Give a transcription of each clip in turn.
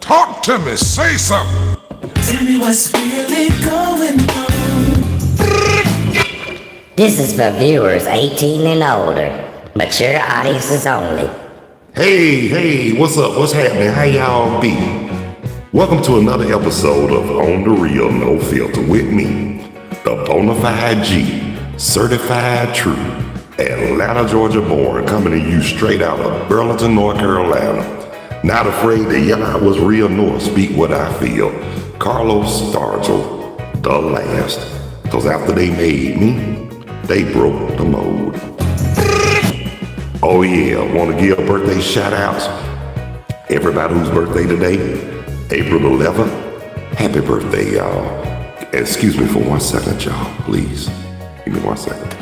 Talk to me, say something. Tell me what's really going on. This is for viewers 18 and older. Mature audiences only. Hey, what's up? What's happening? How y'all be? Welcome to another episode of On the Real No Filter with me, the Bonafide G, certified true, Atlanta, Georgia born, coming to you straight out of Burlington, North Carolina. Not afraid to yell out what's real nor speak what I feel. Carlos Stargell, the last. Cause after they made me, they broke the mold. Oh yeah, wanna give birthday shout outs? Everybody whose birthday today, April 11th, happy birthday y'all. Excuse me for 1 second y'all, please. Give me 1 second.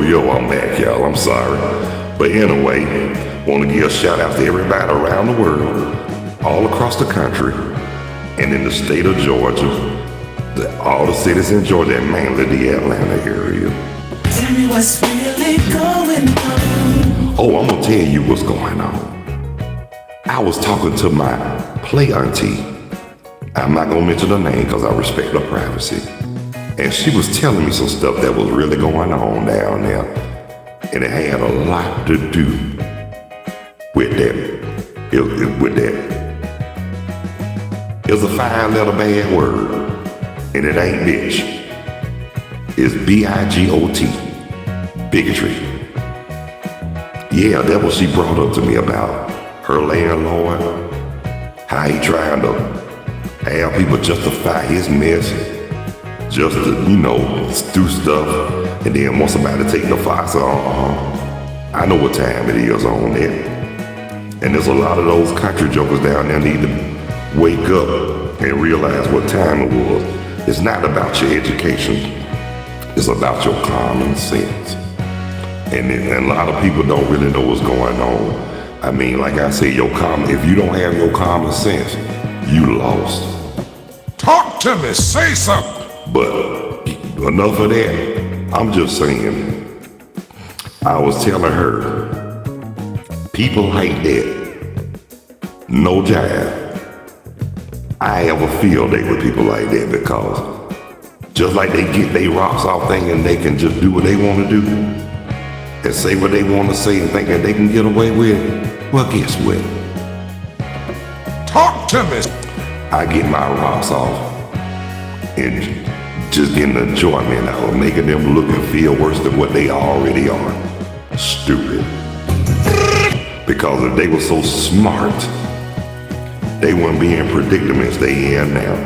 Yo, I'm back, y'all. I'm sorry. But anyway, want to give a shout out to everybody around the world, all across the country, and in the state of Georgia, all the cities in Georgia, and mainly the Atlanta area. Tell me what's really going on. Oh, I'm going to tell you what's going on. I was talking to my play auntie. I'm not going to mention her name because I respect her privacy. And she was telling me some stuff that was really going on down there. And it had a lot to do with that. It's a 5-letter bad word. And it ain't bitch. It's B-I-G-O-T. Bigotry. Yeah, that's what she brought up to me about. Her landlord. How he trying to have people justify his mess. Just to, do stuff, and then want somebody to take the fox I know what time it is on there. And there's a lot of those country jokers down there need to wake up and realize what time it was. It's not about your education, it's about your common sense. And a lot of people don't really know what's going on. I mean, like I said, if you don't have your common sense, you lost. Talk to me, say something. But enough of that. I'm just saying, I was telling her, people like that, no jive. I have a field day with people like that because just like they get their rocks off thinking they can just do what they want to do and say what they want to say and thinking they can get away with it, well, guess what? Talk to me. I get my rocks off and just getting the enjoyment out of making them look and feel worse than what they already are. Stupid. Because if they were so smart, they wouldn't be in predicaments they in now.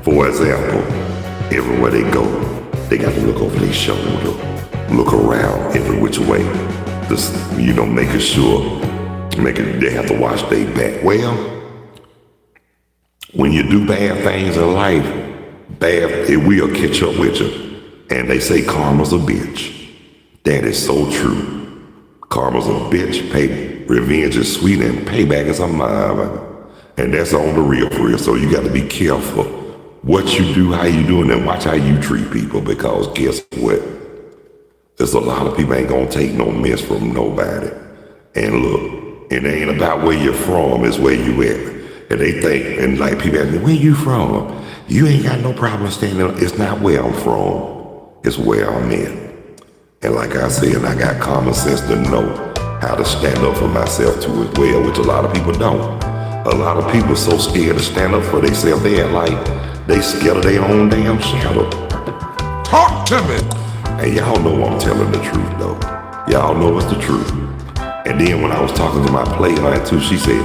For example, everywhere they go, they got to look over their shoulder, look around every which way, just, making sure, they have to watch their back. Well, when you do bad things in life, it will catch up with you. And they say karma's a bitch. That is so true. Karma's a bitch. Revenge is sweet and payback is a mother. And that's on the real for real. So you got to be careful what you do, how you do, and then watch how you treat people. Because guess what? There's a lot of people ain't gonna take no mess from nobody. And look, it ain't about where you're from, it's where you at. And they think, and like people ask me, where you from? You ain't got no problem standing up. It's not where I'm from. It's where I'm in. And like I said, I got common sense to know how to stand up for myself too as well, which a lot of people don't. A lot of people so scared to stand up for themselves. They act like they scared of their own damn shadow. Talk to me. And y'all know I'm telling the truth though. Y'all know it's the truth. And then when I was talking to my playmate too, she said,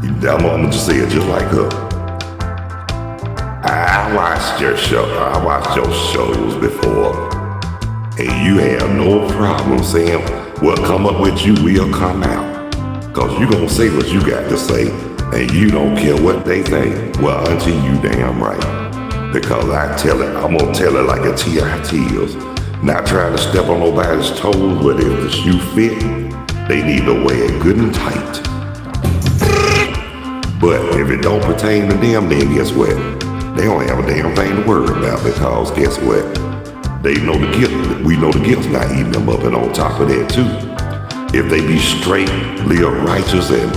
I'm gonna just say it just like her. I watched your shows before, and you have no problem saying what come up with you will come out. Cause you gonna say what you got to say, and you don't care what they think. Well, auntie, you damn right. Because I'm gonna tell it like a TIT is. Not trying to step on nobody's toes, but if the shoe fit, they need to wear it good and tight. But if it don't pertain to them, then guess what? They don't have a damn thing to worry about because guess what? They know the guilt. We know the guilt's not eating them up, and on top of that too, if they be straight, live righteous, and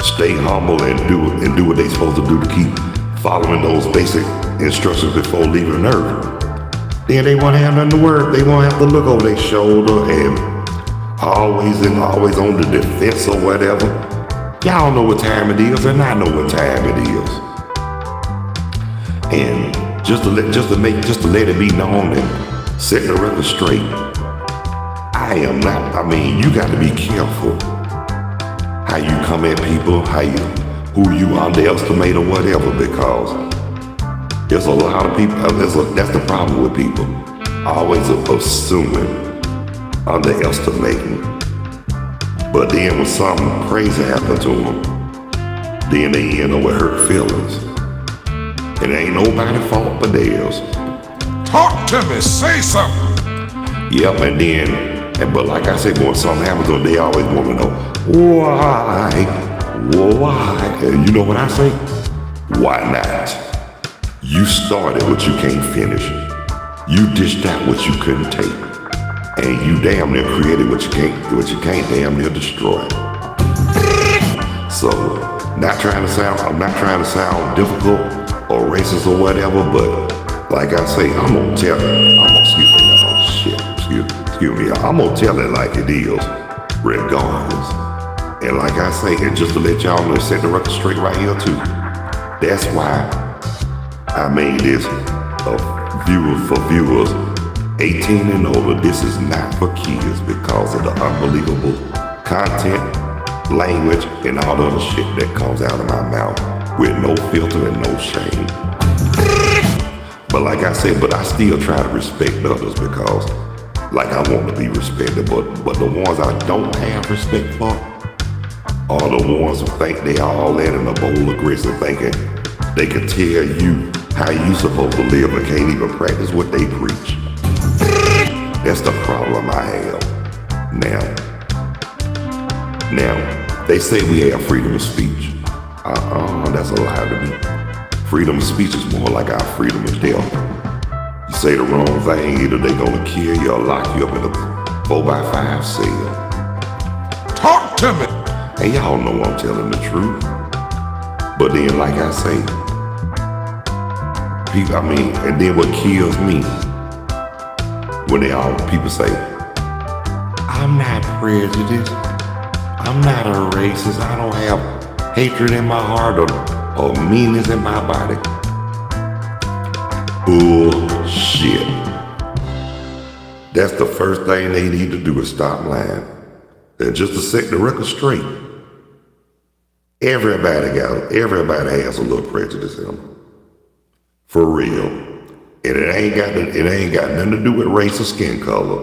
stay humble and do what they supposed to do to keep following those basic instructions before leaving Earth, then they won't have nothing to worry. They won't have to look over their shoulder and always on the defense or whatever. Y'all know what time it is, and I know what time it is. And just to let it be known and set the record straight, you got to be careful how you come at people, who you underestimate or whatever, because there's a lot of people, that's the problem with people, always assuming, underestimating. But then when something crazy happens to them, then they end up with hurt feelings. And it ain't nobody's fault but theirs. Talk to me, say something. Yep, but like I said, when something happens to them, they always want to know, why? And you know what I say? Why not? You started what you can't finish. You dished out what you couldn't take. And you damn near created what you can't damn near destroy. So, I'm not trying to sound difficult or racist or whatever, but like I say, I'm gonna tell it like it is, regardless. And like I say, and just to let y'all know, set the record straight right here too. That's why I made this for viewers 18 and over. This is not for kids because of the unbelievable content, language, and all the other shit that comes out of my mouth with no filter and no shame. But like I said, I still try to respect others because like I want to be respected, but the ones I don't have respect for are the ones who think they all that in a bowl of grits and thinking they can tell you how you supposed to live and can't even practice what they preach. That's the problem I have. Now, they say we have freedom of speech. That's a lie to me. Freedom of speech is more like our freedom of death. You say the wrong thing, either they gonna kill you or lock you up in a 4x5 cell. Talk to me. And y'all know I'm telling the truth. But then, like I say, and then what kills me, when people say, I'm not prejudiced, I'm not a racist, I don't have hatred in my heart or meanness in my body. Bullshit. That's the first thing they need to do is stop lying. And just to set the record straight, everybody has a little prejudice in them. For real. And it ain't got nothing to do with race or skin color.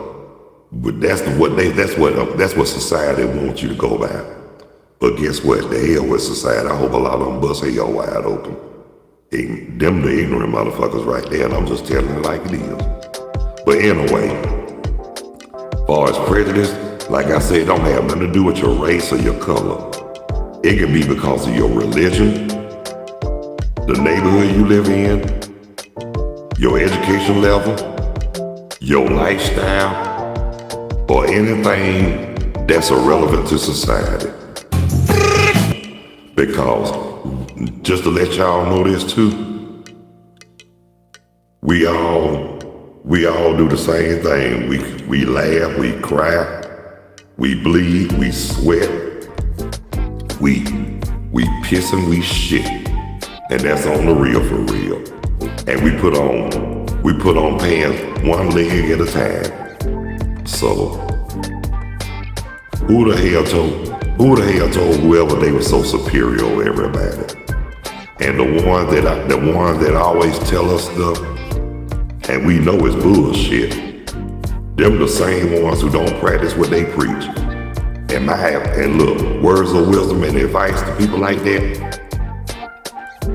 But that's what society wants you to go by. But guess what? The hell with society. I hope a lot of them bust hell wide open. Them the ignorant motherfuckers right there, and I'm just telling it like it is. But anyway, as far as prejudice, like I said, don't have nothing to do with your race or your color. It can be because of your religion, the neighborhood you live in, your education level, your lifestyle, or anything that's irrelevant to society. Because, just to let y'all know this too, we all do the same thing. We laugh, we cry, we bleed, we sweat, we piss and we shit. And that's on the real for real. And we put on pants one leg at a time. So who the hell told whoever they were so superior over everybody? And the ones that always tell us stuff and we know it's bullshit, them the same ones who don't practice what they preach. And look, words of wisdom and advice to people like that,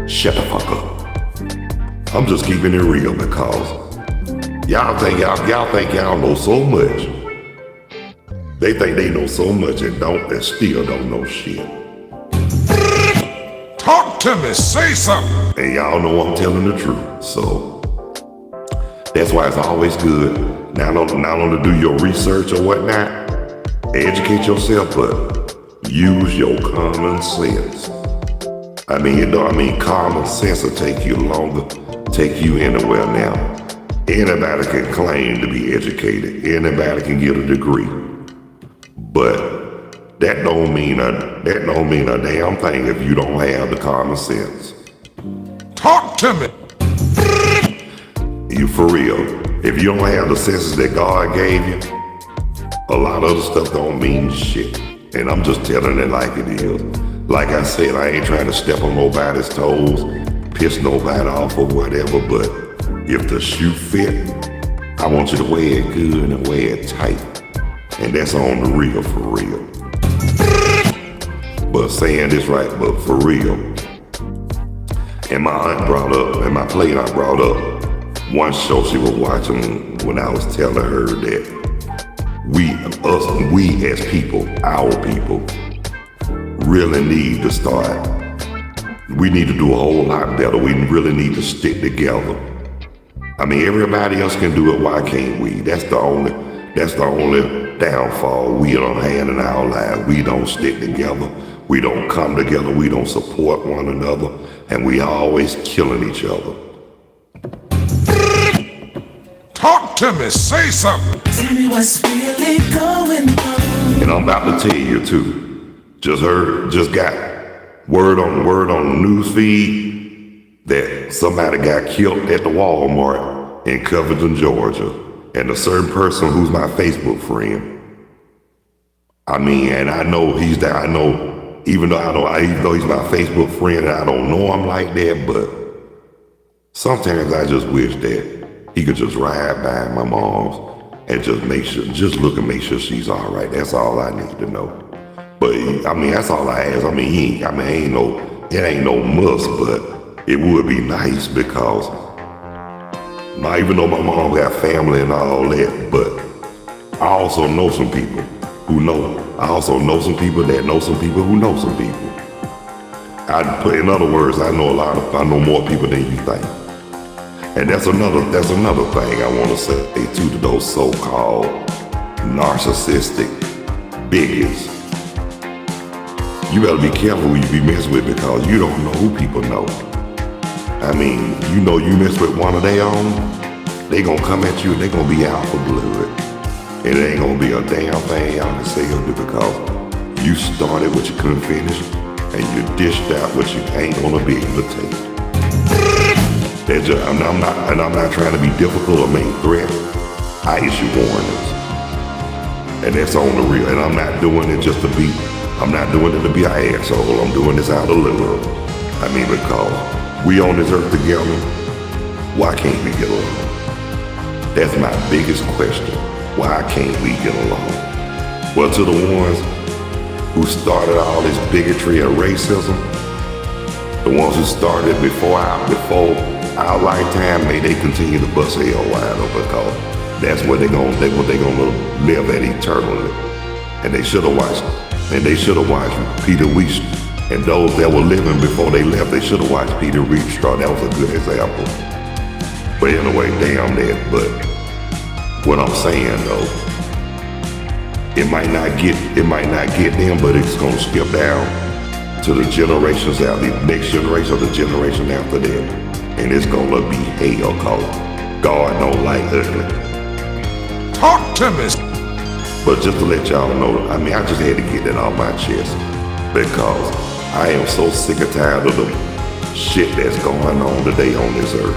shut the fuck up. I'm just keeping it real because y'all think y'all know so much. They think they know so much and still don't know shit. Talk to me, say something. And y'all know I'm telling the truth. So that's why it's always good not only do your research or whatnot, educate yourself, but use your common sense. Common sense will take you longer, take you anywhere now. Anybody can claim to be educated. Anybody can get a degree. But that don't mean a damn thing if you don't have the common sense. Talk to me. You for real. If you don't have the senses that God gave you, a lot of other stuff don't mean shit. And I'm just telling it like it is. Like I said, I ain't trying to step on nobody's toes, piss nobody off or whatever, but if the shoe fit, I want you to wear it good and wear it tight. And that's on the real, for real. But saying this right, but for real. And my aunt brought up, and my plate aunt brought up, one show she was watching when I was telling her that we as people, our people, really need to start. We need to do a whole lot better. We really need to stick together. Everybody else can do it. Why can't we? That's the only downfall we don't have in our lives. We don't stick together. We don't come together. We don't support one another. And we always killing each other. Talk to me, say something. Tell me what's really going on. And I'm about to tell you too. Just got word on the news feed that somebody got killed at the Walmart in Covington, Georgia. And a certain person who's my Facebook friend. And I know he's there. I know, even though he's my Facebook friend and I don't know him like that, but sometimes I just wish that he could just ride by my mom's and just look and make sure she's all right. That's all I need to know. But that's all I ask. It ain't no must, but it would be nice because even though my mom got family and all that, but I also know some people who know. I also know some people that know some people who know some people. In other words, I know more people than you think. And that's another thing I want to say too to those so-called narcissistic bigots. You better be careful who you be messing with because you don't know who people know. You mess with one of their own, they gonna come at you and they gonna be out for blood. And it ain't gonna be a damn thing y'all can say or do because you started what you couldn't finish and you dished out what you ain't gonna be able to take. I'm not trying to be difficult or make threats. I issue warnings. And that's on the real. And I'm not doing it to be an asshole. I'm doing this out of love. Because we on this earth together, why can't we get along? That's my biggest question. Why can't we get along? Well, to the ones who started all this bigotry and racism, the ones who started before our lifetime, may they continue to bust hell wide up because that's what they're gonna live at eternally. And they should have watched Peter Weech, and those that were living before they left, they should have watched Peter Weech. That was a good example. But anyway, damn that. But what I'm saying though, it might not get them, but it's gonna skip down to the generations out, the next generation or the generation after that. And it's gonna be hell cause God don't like ugly. Talk to me. But just to let y'all know, I just had to get that off my chest because I am so sick and tired of the shit that's going on today on this earth.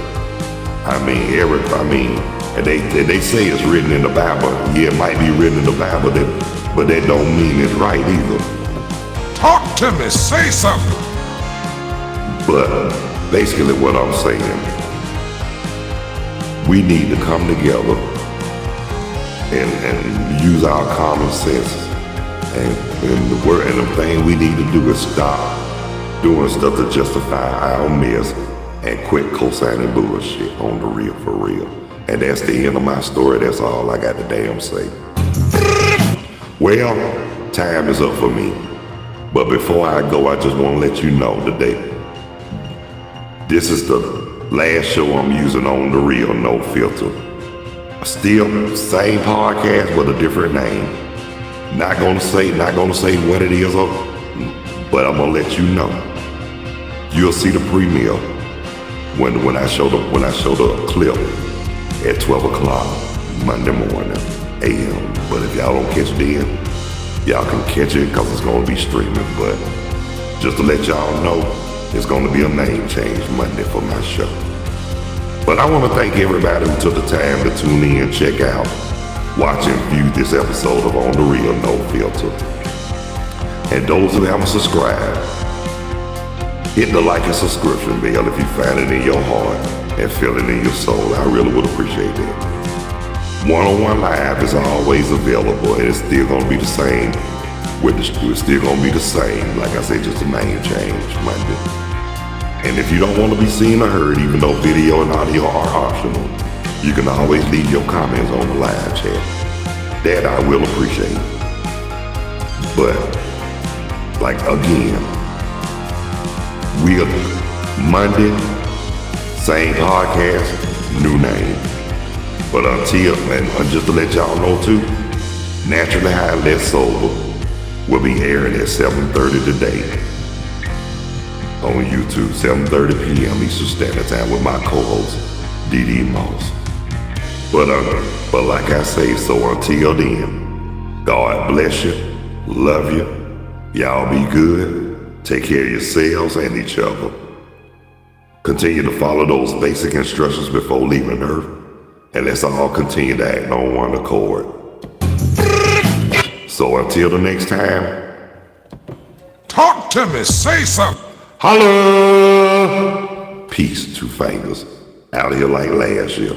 And they say it's written in the Bible. Yeah, it might be written in the Bible, but that don't mean it's right either. Talk to me, say something. But basically what I'm saying, we need to come together and use our common sense. And the thing we need to do is stop doing stuff to justify our mess and quit co-signing bullshit on the real for real. And that's the end of my story. That's all I got to damn say. Well, time is up for me. But before I go, I just want to let you know today This is the last show I'm using on the real, no filter. Still, same podcast with a different name. Not gonna say what it is, but I'm gonna let you know. You'll see the premiere when I show the clip at 12 o'clock Monday morning a.m. But if y'all don't catch it then, y'all can catch it because it's gonna be streaming. But just to let y'all know, it's gonna be a name change Monday for my show. But I want to thank everybody who took the time to tune in, check out, watch and view this episode of On The Real No Filter. And those who haven't subscribed, hit the like and subscription bell if you find it in your heart and feel it in your soul. I really would appreciate that. One-on-one live is always available, and it's still going to be the same. It's still going to be the same, like I said, just a name change Monday. And if you don't want to be seen or heard, even though video and audio are optional, you can always leave your comments on the live chat. That I will appreciate. But, like again, we're Monday, same podcast, new name. But and just to let y'all know too, Naturally High, Less Sober will be airing at 7:30 today. On YouTube, 7:30 p.m. Eastern Standard Time with my co-host, D.D. Moss. But like I say, so until then, God bless you, love you, y'all be good, take care of yourselves and each other. Continue to follow those basic instructions before leaving Earth, and let's all continue to act on one accord. So until the next time, Talk to me, say something. holla! Peace, two fingers. Out here like last year.